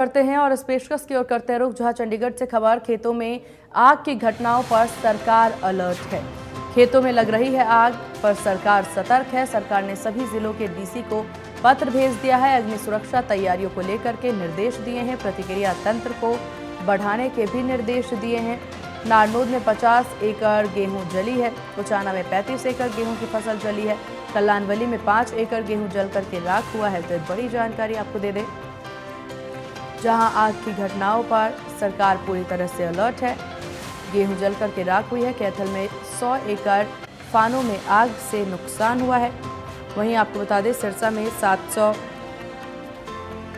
करते हैं और इस पेशकश की ओर करते हैं रुख, जहां चंडीगढ़ से खबर। खेतों में आग की घटनाओं पर सरकार अलर्ट है। खेतों में लग रही है आग, पर सरकार सतर्क है। सरकार ने सभी जिलों के डीसी को पत्र भेज दिया है। अग्नि सुरक्षा तैयारियों को लेकर के निर्देश दिए हैं। प्रतिक्रिया तंत्र को बढ़ाने के भी निर्देश दिए हैं। नारनौद में 50 एकड़ गेहूं जली है। उचाना में 35 एकड़ गेहूं की फसल जली है। कल्याणवली में 5 एकड़ गेहूं जल करके राख हुआ है। तो बड़ी जानकारी आपको दे दें, जहां आग की घटनाओं पर सरकार पूरी तरह से अलर्ट है। गेहूं जल करके राख हुई है। कैथल में 100 एकड़ फानों में आग से नुकसान हुआ है। वहीं आपको बता दें, सिरसा में 700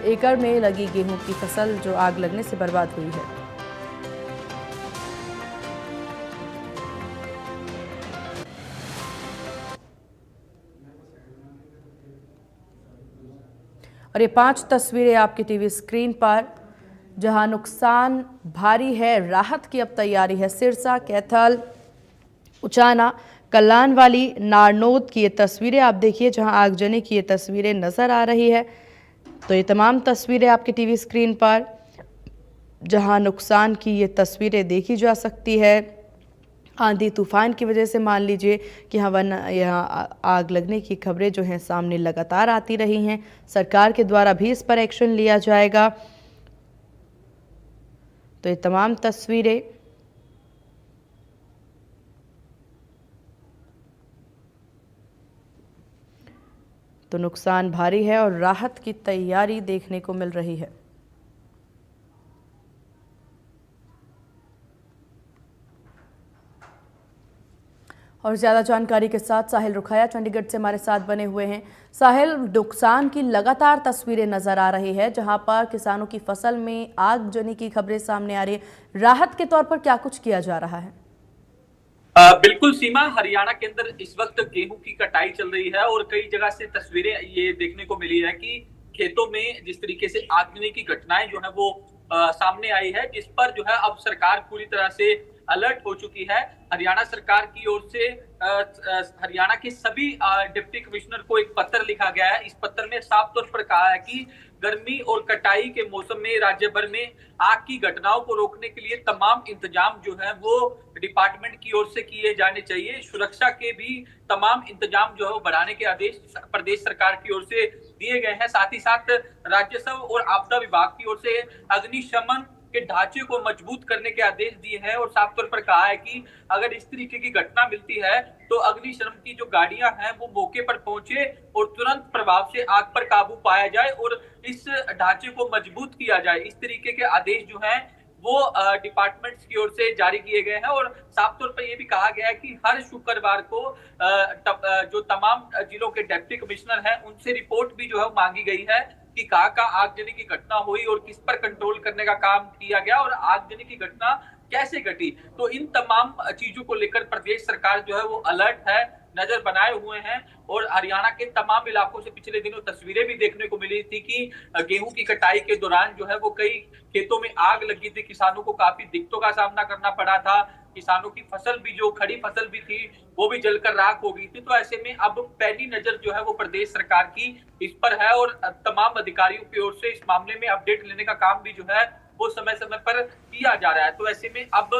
एकड़ में लगी गेहूं की फसल जो आग लगने से बर्बाद हुई है। और ये 5 तस्वीरें आपकी टीवी स्क्रीन पर, जहां नुकसान भारी है, राहत की अब तैयारी है। सिरसा, कैथल, उचाना, कल्याणवाली, नारनौद की ये तस्वीरें आप देखिए, जहां आगजनी की ये तस्वीरें नजर आ रही है। तो ये तमाम तस्वीरें आपकी टीवी स्क्रीन पर, जहां नुकसान की ये तस्वीरें देखी जा सकती है। आंधी तूफान की वजह से मान लीजिए कि यहाँ आग लगने की खबरें जो हैं सामने लगातार आती रही हैं। सरकार के द्वारा भी इस पर एक्शन लिया जाएगा। तो ये तमाम तस्वीरें तो नुकसान भारी है और राहत की तैयारी देखने को मिल रही है। और ज्यादा जानकारी के साथ साहिल रुखाया चंडीगढ़ से हमारे साथ बने हुए हैं। साहिल, नुकसान की लगातार तस्वीरें नजर आ रही है, जहां पर किसानों की फसल में आगजनी की खबरें सामने आ रही है। राहत के तौर पर क्या कुछ किया जा रहा है? बिल्कुल सीमा, हरियाणा के अंदर इस वक्त गेहूं की कटाई चल रही है और कई जगह से तस्वीरें ये देखने को मिली है कि खेतों में जिस तरीके से आगजनी की घटनाएं जो है वो सामने आई है, जिस पर जो है अब सरकार पूरी तरह से अलर्ट हो चुकी है। हरियाणा सरकार की ओर से हरियाणा के सभी डिप्टी कमिश्नर को एक पत्र लिखा गया है। इस पत्र में साफ तौर पर कहा है कि गर्मी और कटाई के मौसम में राज्य भर में आग की घटनाओं को रोकने के लिए तमाम इंतजाम जो है वो डिपार्टमेंट की ओर से किए जाने चाहिए। सुरक्षा के भी तमाम इंतजाम जो है वो बढ़ाने के आदेश प्रदेश सरकार की ओर से दिए गए हैं। साथ ही साथ राजस्व और आपदा विभाग की ओर से अग्निशमन के ढांचे को मजबूत करने के आदेश दिए हैं और साफ तौर पर कहा है कि अगर इस तरीके की घटना मिलती है तो अग्निशमन की जो गाड़ियां हैं वो मौके पर पहुंचे और तुरंत प्रभाव से आग पर काबू पाया जाए और इस ढांचे को मजबूत किया जाए। इस तरीके के आदेश जो हैं वो डिपार्टमेंट्स की ओर से जारी किए गए हैं और साफ तौर पर यह भी कहा गया है कि हर शुक्रवार को जो तमाम जिलों के डिप्टी कमिश्नर हैं उनसे रिपोर्ट भी जो है मांगी गई है कि कहाँ आगजनी की घटना हुई और किस पर कंट्रोल करने का काम किया गया और आगजनी की घटना कैसे घटी। तो इन तमाम चीजों को लेकर प्रदेश सरकार जो है वो अलर्ट है, नजर बनाए हुए हैं। और हरियाणा के तमाम इलाकों से पिछले दिनों तस्वीरें भी देखने को मिली थी कि गेहूं की कटाई के दौरान जो है वो कई खेतों में आग लगी थी। किसानों को काफी दिक्कतों का सामना करना पड़ा था। किसानों की फसल भी, जो खड़ी फसल भी थी, वो भी जलकर राख हो गई थी। तो ऐसे में अब पहली नजर जो है वो प्रदेश सरकार की इस पर है और तमाम अधिकारियों की ओर से इस मामले में अपडेट लेने का काम भी जो है वो समय समय पर किया जा रहा है। तो ऐसे में अब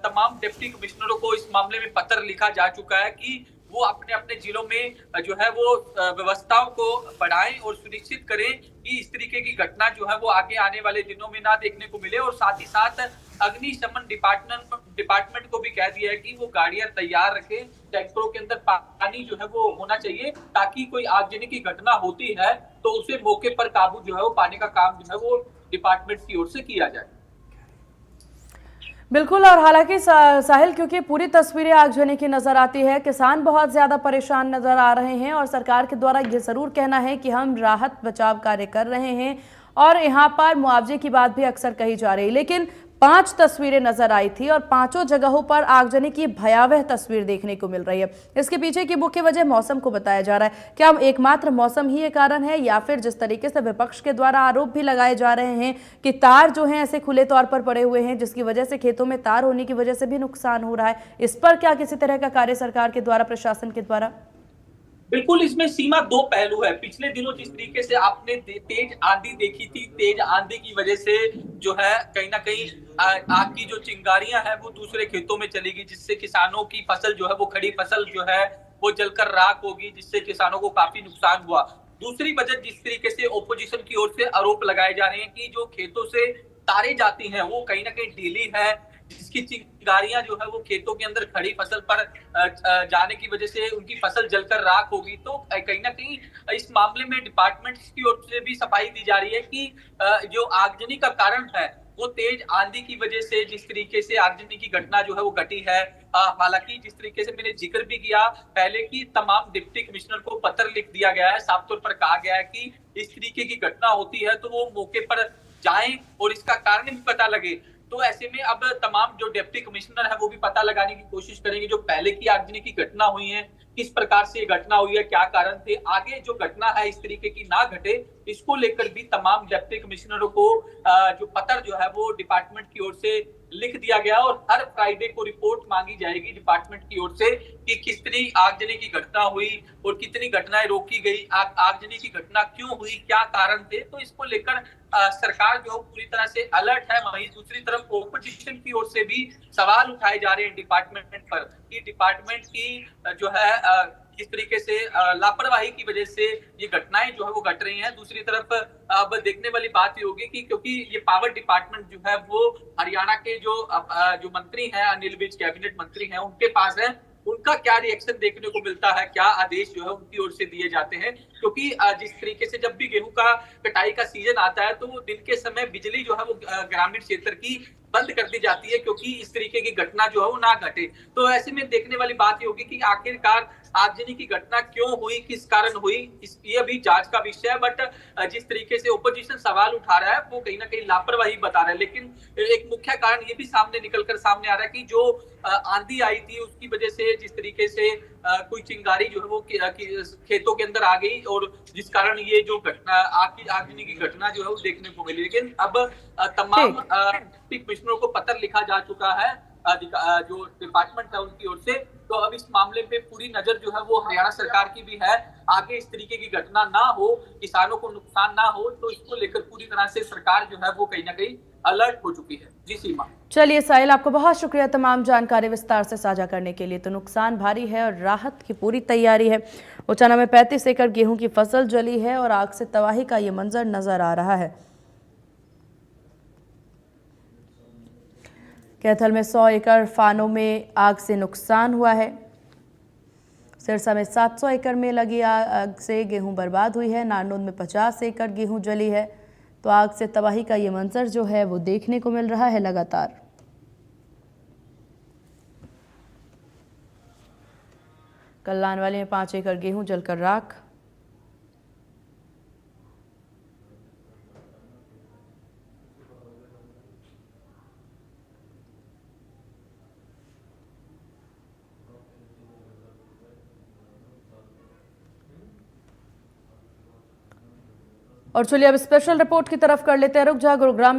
तमाम डिप्टी कमिश्नरों को इस मामले में पत्र लिखा जा चुका है कि वो अपने अपने जिलों में जो है वो व्यवस्थाओं को बढ़ाएं और सुनिश्चित करें कि इस तरीके की घटना जो है वो आगे आने वाले दिनों में ना देखने को मिले। और साथ ही साथ अग्निशमन डिपार्टमेंट को भी कह दिया है कि वो गाड़ियां तैयार रखें, टैंकरों के अंदर पानी जो है वो होना चाहिए ताकि कोई आगजनी की घटना होती है तो उसे मौके पर काबू जो है वो पाने का काम जो है वो डिपार्टमेंट की ओर से किया जाए। बिल्कुल। और हालांकि साहिल, क्योंकि पूरी तस्वीरें आगजनी की नजर आती है, किसान बहुत ज्यादा परेशान नजर आ रहे हैं और सरकार के द्वारा ये जरूर कहना है कि हम राहत बचाव कार्य कर रहे हैं और यहाँ पर मुआवजे की बात भी अक्सर कही जा रही है। लेकिन 5 तस्वीरें नजर आई थी और 5 जगहों पर आगजनी की भयावह तस्वीर देखने को मिल रही है। इसके पीछे की मुख्य वजह मौसम को बताया जा रहा है। क्या एकमात्र मौसम ही ये कारण है, या फिर जिस तरीके से विपक्ष के द्वारा आरोप भी लगाए जा रहे हैं कि तार जो हैं ऐसे खुले तौर पर पड़े हुए हैं जिसकी वजह से खेतों में तार होने की वजह से भी नुकसान हो रहा है, इस पर क्या किसी तरह का कार्य सरकार के द्वारा, प्रशासन के द्वारा? बिल्कुल, इसमें सीमा दो पहलू है। पिछले दिनों जिस तरीके से आपने तेज आंधी देखी थी, तेज आंधी की वजह से जो है कहीं ना कहीं आग की जो चिंगारियां हैं वो दूसरे खेतों में चली गई, जिससे किसानों की फसल जो है वो खड़ी फसल जो है वो जलकर राख होगी, जिससे किसानों को काफी नुकसान हुआ। दूसरी वजह जिस तरीके से ओपोजिशन की ओर से आरोप लगाए जा रहे हैं कि जो खेतों से तारे जाती हैं वो कहीं ना कहीं ढीली है, जिसकी चिंगारियां जो है वो खेतों के अंदर खड़ी फसल पर जाने की वजह से उनकी फसल जलकर राख होगी। तो कहीं ना कहीं इस मामले में डिपार्टमेंट की ओर से भी सफाई दी जा रही है कि जो आगजनी का कारण है वो तेज आंधी की वजह से जिस तरीके से आगजनी की घटना जो है वो घटी है। हालांकि जिस तरीके से मैंने जिक्र भी किया पहले की, तमाम डिप्टी कमिश्नर को पत्र लिख दिया गया है, साफ तौर पर कहा गया है कि इस तरीके की घटना होती है तो वो मौके पर जाएं और इसका कारण भी पता लगे। तो ऐसे में अब तमाम जो डिप्टी कमिश्नर है वो भी पता लगाने की कोशिश करेंगे जो पहले की आगजनी की घटना हुई है, किस प्रकार से ये घटना हुई है, क्या कारण थे, आगे जो घटना है इस तरीके की ना घटे, इसको लेकर भी तमाम डिप्टी कमिश्नरों को जो पत्र जो है वो डिपार्टमेंट की ओर से लिख दिया गया और हर फ्राइडे को रिपोर्ट मांगी जाएगी डिपार्टमेंट की ओर से कि कितनी आगजनी की घटना हुई और कितनी घटनाएं रोकी गई, आगजनी की घटना क्यों हुई, क्या कारण थे। तो इसको लेकर सरकार जो पूरी तरह से अलर्ट है। वहीं दूसरी तरफ ओपोजिशन की ओर से भी सवाल उठाए जा रहे हैं डिपार्टमेंट पर कि डिपार्टमेंट की जो है किस तरीके से लापरवाही की वजह से ये घटनाएं जो है वो घट रही हैं। दूसरी तरफ अब देखने वाली बात ये होगी कि क्योंकि ये पावर डिपार्टमेंट जो है वो हरियाणा के जो मंत्री हैं, अनिल विज कैबिनेट मंत्री हैं, उनके पास है, उनका क्या रिएक्शन देखने को मिलता है, क्या आदेश जो है उनकी ओर से दिए जाते हैं। क्योंकि जिस तरीके से जब भी गेहूं का कटाई का सीजन आता है तो दिन के समय बिजली जो है वो ग्रामीण क्षेत्र की बंद कर दी जाती है क्योंकि इस तरीके की घटना जो है वो ना घटे। तो ऐसे में देखने वाली बात ये होगी कि आखिरकार आगजनी की घटना क्यों हुई, किस कारण हुई, ये अभी जांच का विषय है। बट जिस तरीके से ओपोजिशन सवाल उठा रहा है वो कहीं ना कहीं लापरवाही बता रहा है। लेकिन एक मुख्य कारण ये भी निकलकर सामने आ रहा है कि जो आंधी आई थी उसकी वजह से जिस तरीके से कोई चिंगारी जो है वो खेतों के अंदर आ गई और जिस कारण ये जो घटना आगजनी की घटना जो है वो देखने को मिली। लेकिन अब तमाम डिप्टी कमिश्नरों को पत्र लिखा जा चुका है जो डिपार्टमेंट है उनकी ओर से। तो अब इस मामले पे पूरी नजर जो है वो हरियाणा सरकार की भी है, आगे इस तरीके की घटना ना हो, किसानों को नुकसान ना हो, तो इसको लेकर पूरी तरह से सरकार जो है वो कहीं ना कहीं अलर्ट हो चुकी है। जी सीमा। चलिए साहिल, आपको बहुत शुक्रिया तमाम जानकारी विस्तार से साझा करने के लिए। तो नुकसान भारी है और राहत की पूरी तैयारी है। उचाना में 35 एकड़ गेहूं की फसल जली है और आग से तबाही का ये मंजर नजर आ रहा है। कैथल में 100 एकड़ फानों में आग से नुकसान हुआ है। सिरसा में 700 एकड़ में लगी आग से गेहूं बर्बाद हुई है। नारनौंद में 50 एकड़ गेहूं जली है। तो आग से तबाही का ये मंजर जो है वो देखने को मिल रहा है लगातार। कल्याणवाली में 5 एकड़ गेहूं जलकर राख। और चलिए अब स्पेशल रिपोर्ट की तरफ कर लेते हैं रुक। जहां गुरुग्राम